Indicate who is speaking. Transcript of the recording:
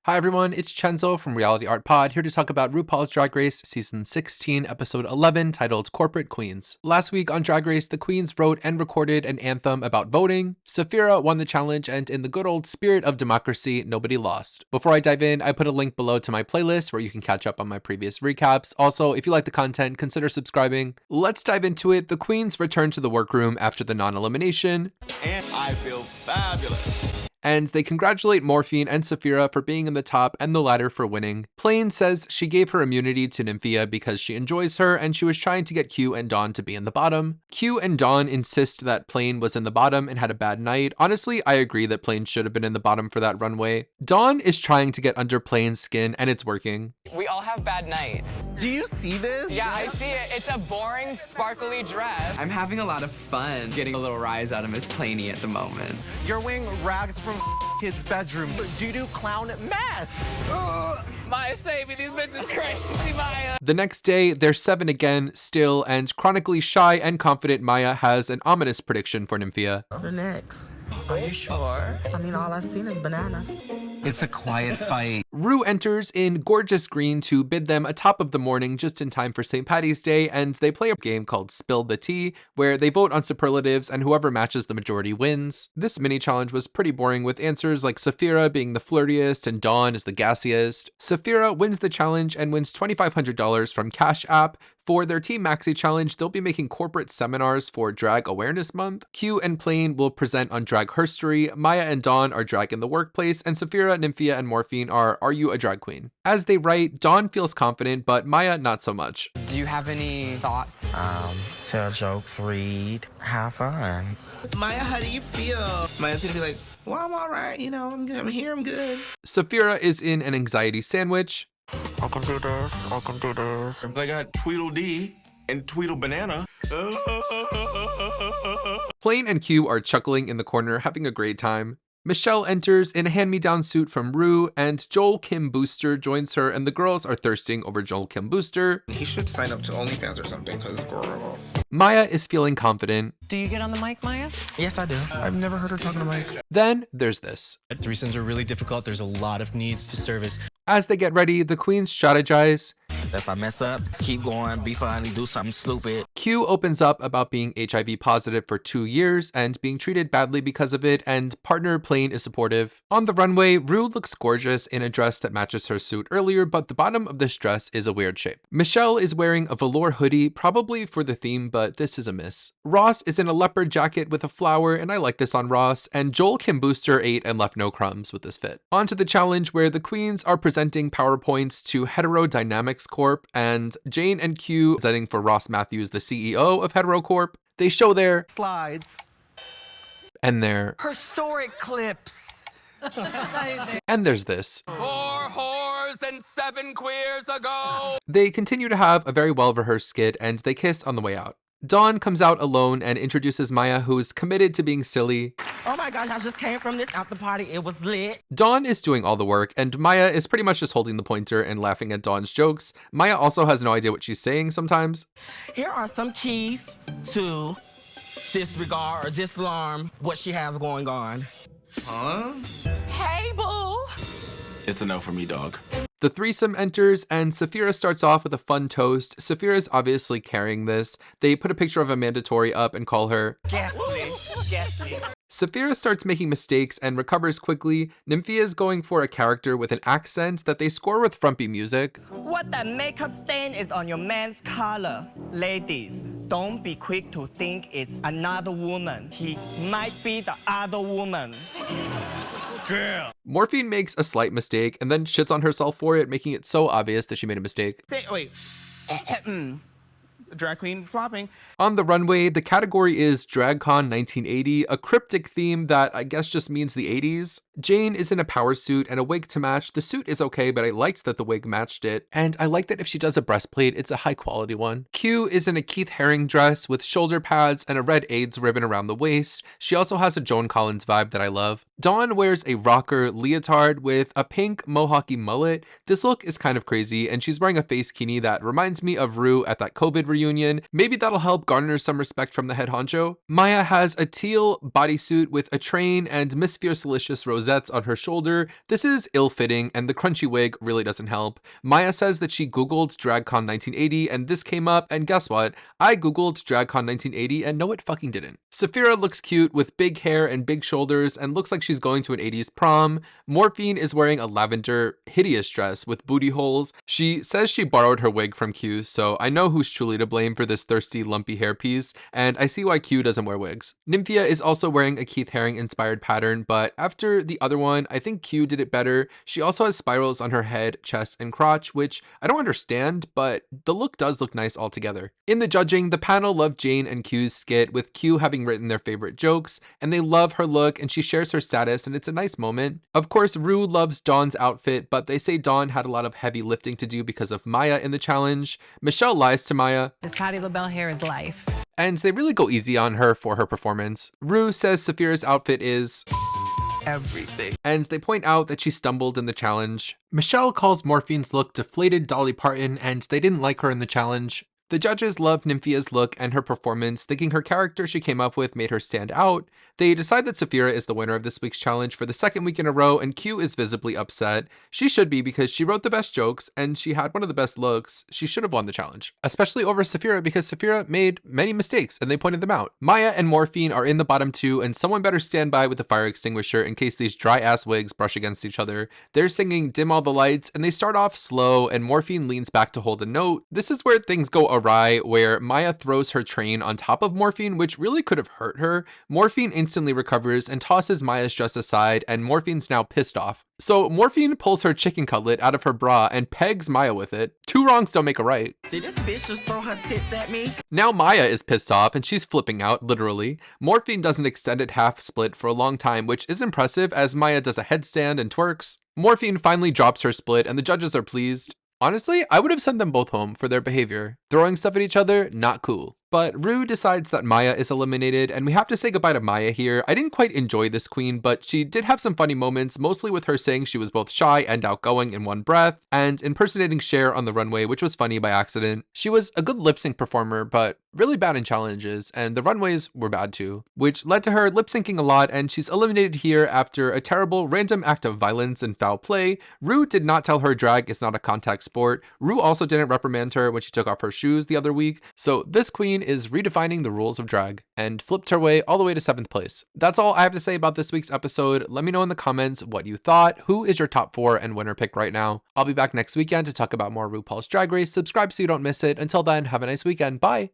Speaker 1: Hi everyone, it's Chenzo from Reality Art Pod, here to talk about RuPaul's Drag Race Season 16, Episode 11, titled Corporate Queens. Last week on Drag Race, the queens wrote and recorded an anthem about voting. Sapphira won the challenge, and in the good old spirit of democracy, nobody lost. Before I dive in, I put a link below to my playlist where you can catch up on my previous recaps. Also, if you like the content, consider subscribing. Let's dive into it. The queens return to the workroom after the non-elimination.
Speaker 2: And I feel fabulous.
Speaker 1: And they congratulate Morphine and Sapphira for being in the top and the latter for winning. Plain says she gave her immunity to Nymphia because she enjoys her and she was trying to get Q and Dawn to be in the bottom. Q and Dawn insist that Plain was in the bottom and had a bad night. Honestly, I agree that Plain should have been in the bottom for that runway. Dawn is trying to get under Plain's skin and it's working.
Speaker 3: We all have bad nights.
Speaker 2: Do you see this?
Speaker 3: Yeah, I see it. It's a boring, sparkly dress.
Speaker 4: I'm having a lot of fun getting a little rise out of Miss Plainy at the moment.
Speaker 2: You're wearing rags from kid's bedroom. Doo-doo clown mess.
Speaker 3: Maya, save me. These bitches crazy, Maya.
Speaker 1: The next day, they're 7 again, still, and chronically shy and confident Maya has an ominous prediction for Nymphia.
Speaker 5: The next.
Speaker 3: Are you sure?
Speaker 5: I mean, all I've seen is bananas.
Speaker 2: It's a quiet fight.
Speaker 1: Ru enters in gorgeous green to bid them a top of the morning just in time for St. Paddy's Day, and they play a game called Spill the Tea, where they vote on superlatives and whoever matches the majority wins. This mini challenge was pretty boring with answers like Sapphira being the flirtiest and Dawn is the gassiest. Sapphira wins the challenge and wins $2,500 from Cash App. For their Team Maxi challenge, they'll be making corporate seminars for Drag Awareness Month. Q and Plain will present on Drag Herstory. Maya and Dawn are drag in the workplace, and Sapphira, Nymphia, and Morphine are You a Drag Queen? As they write, Dawn feels confident, but Maya not so much.
Speaker 4: Do you have any thoughts?
Speaker 5: Tell jokes, read, have fun.
Speaker 2: Maya, how do you feel? Maya's gonna be like, well, I'm all right. You know, I'm good. I'm here. I'm good.
Speaker 1: Sapphira is in an anxiety sandwich.
Speaker 5: I can do this, I can do this.
Speaker 2: I got Tweedledee and Tweedle Banana.
Speaker 1: Plain and Q are chuckling in the corner, having a great time. Michelle enters in a hand-me-down suit from Ru, and Joel Kim Booster joins her, and the girls are thirsting over Joel Kim Booster.
Speaker 2: He should sign up to OnlyFans or something, because girl.
Speaker 1: Maya is feeling confident.
Speaker 3: Do you get on the mic, Maya?
Speaker 5: Yes, I do.
Speaker 2: I've never heard her talking to Mike.
Speaker 1: Then there's this.
Speaker 6: Threesomes are really difficult. There's a lot of needs to service.
Speaker 1: As they get ready, the queens strategize.
Speaker 5: If I mess up, keep going, be funny, do something stupid.
Speaker 1: Q opens up about being HIV positive for 2 years and being treated badly because of it, and partner Plain is supportive. On the runway, Ru looks gorgeous in a dress that matches her suit earlier, but the bottom of this dress is a weird shape. Michelle is wearing a velour hoodie, probably for the theme, but this is a miss. Ross is in a leopard jacket with a flower, and I like this on Ross, and Joel Kim Booster ate and left no crumbs with this fit. On to the challenge where the queens are presenting PowerPoints to Heterodynamics Corp, and Jane and Q presenting for Ross Matthews, the CEO of Hetero Corp. They show their
Speaker 2: Slides.
Speaker 1: and their
Speaker 3: Historic clips.
Speaker 1: and there's this.
Speaker 3: 4 whores and 7 queers ago.
Speaker 1: They continue to have a very well-rehearsed skit, and they kiss on the way out. Dawn comes out alone and introduces Maya, who's committed to being silly.
Speaker 5: Oh my gosh, I just came from this after party. It was lit.
Speaker 1: Dawn is doing all the work, and Maya is pretty much just holding the pointer and laughing at Dawn's jokes. Maya also has no idea what she's saying sometimes.
Speaker 5: Here are some keys to disregard or disalarm what she has going on.
Speaker 2: Huh?
Speaker 5: Hey, boo.
Speaker 2: It's a no for me, dog.
Speaker 1: The threesome enters, and Sapphira starts off with a fun toast. Sapphira's obviously carrying this. They put a picture of Amanda Tori up and call her
Speaker 5: Ghastly.
Speaker 1: Sapphira starts making mistakes and recovers quickly. Nymphia is going for a character with an accent that they score with frumpy music.
Speaker 5: What that makeup stain is on your man's collar. Ladies, don't be quick to think it's another woman. He might be the other woman. Girl.
Speaker 1: Morphine makes a slight mistake and then shits on herself for it, making it so obvious that she made a mistake.
Speaker 2: Wait. Drag queen flopping.
Speaker 1: On the runway, the category is DragCon 1980, a cryptic theme that I guess just means the 80s. Jane is in a power suit and a wig to match. The suit is okay, but I liked that the wig matched it. And I like that if she does a breastplate, it's a high quality one. Q is in a Keith Haring dress with shoulder pads and a red AIDS ribbon around the waist. She also has a Joan Collins vibe that I love. Dawn wears a rocker leotard with a pink mohawky mullet. This look is kind of crazy, and she's wearing a face kini that reminds me of Ru at that COVID reunion. Maybe that'll help garner some respect from the head honcho. Maya has a teal bodysuit with a train and Miss Fiercelicious rosettes on her shoulder. This is ill-fitting, and the crunchy wig really doesn't help. Maya says that she googled DragCon 1980 and this came up, and guess what? I googled DragCon 1980 and no it fucking didn't. Saphira looks cute with big hair and big shoulders and looks like she's going to an 80s prom. Morphine is wearing a lavender hideous dress with booty holes. She says she borrowed her wig from Q, so I know who's truly to blame for this thirsty lumpy hairpiece, and I see why Q doesn't wear wigs. Nymphia is also wearing a Keith Haring inspired pattern, but after the other one, I think Q did it better. She also has spirals on her head, chest, and crotch, which I don't understand, but the look does look nice altogether. In the judging, the panel loved Jane and Q's skit, with Q having written their favorite jokes, and they love her look and she shares her status, and it's a nice moment. Of course, Ru loves Dawn's outfit, but they say Dawn had a lot of heavy lifting to do because of Maya in the challenge. Michelle lies to Maya.
Speaker 7: This Patti LaBelle hair is life.
Speaker 1: And they really go easy on her for her performance. Ru says Saphira's outfit is
Speaker 3: Everything.
Speaker 1: and they point out that she stumbled in the challenge. Michelle calls Morphine's look deflated Dolly Parton, and they didn't like her in the challenge. The judges loved Nymphia's look and her performance, thinking her character she came up with made her stand out. They decide that Saphira is the winner of this week's challenge for the second week in a row, and Q is visibly upset. She should be, because she wrote the best jokes and she had one of the best looks. She should have won the challenge, especially over Saphira, because Saphira made many mistakes and they pointed them out. Maya and Morphine are in the bottom two, and someone better stand by with a fire extinguisher in case these dry ass wigs brush against each other. They're singing Dim All the Lights, and they start off slow and Morphine leans back to hold a note. This is where things go awry, where Maya throws her train on top of Morphine, which really could have hurt her. Morphine instantly recovers and tosses Maya's dress aside, and Morphine's now pissed off. So Morphine pulls her chicken cutlet out of her bra and pegs Maya with it. Two wrongs don't make a right.
Speaker 8: Did this bitch just throw her tits at me?
Speaker 1: Now Maya is pissed off and she's flipping out, literally. Morphine does an extended half split for a long time, which is impressive as Maya does a headstand and twerks. Morphine finally drops her split and the judges are pleased. Honestly, I would have sent them both home for their behavior. Throwing stuff at each other, not cool. But Ru decides that Maya is eliminated, and we have to say goodbye to Maya here. I didn't quite enjoy this queen, but she did have some funny moments, mostly with her saying she was both shy and outgoing in one breath, and impersonating Cher on the runway, which was funny by accident. She was a good lip sync performer, but really bad in challenges, and the runways were bad too, which led to her lip syncing a lot, and she's eliminated here after a terrible random act of violence and foul play. Ru did not tell her drag is not a contact sport. Ru also didn't reprimand her when she took off her shoes the other week, so this queen is redefining the rules of drag and flipped her way all the way to 7th place. That's all I have to say about this week's episode. Let me know in the comments what you thought. Who is your top 4 and winner pick right now? I'll be back next weekend to talk about more RuPaul's Drag Race. Subscribe so you don't miss it. Until then, have a nice weekend. Bye!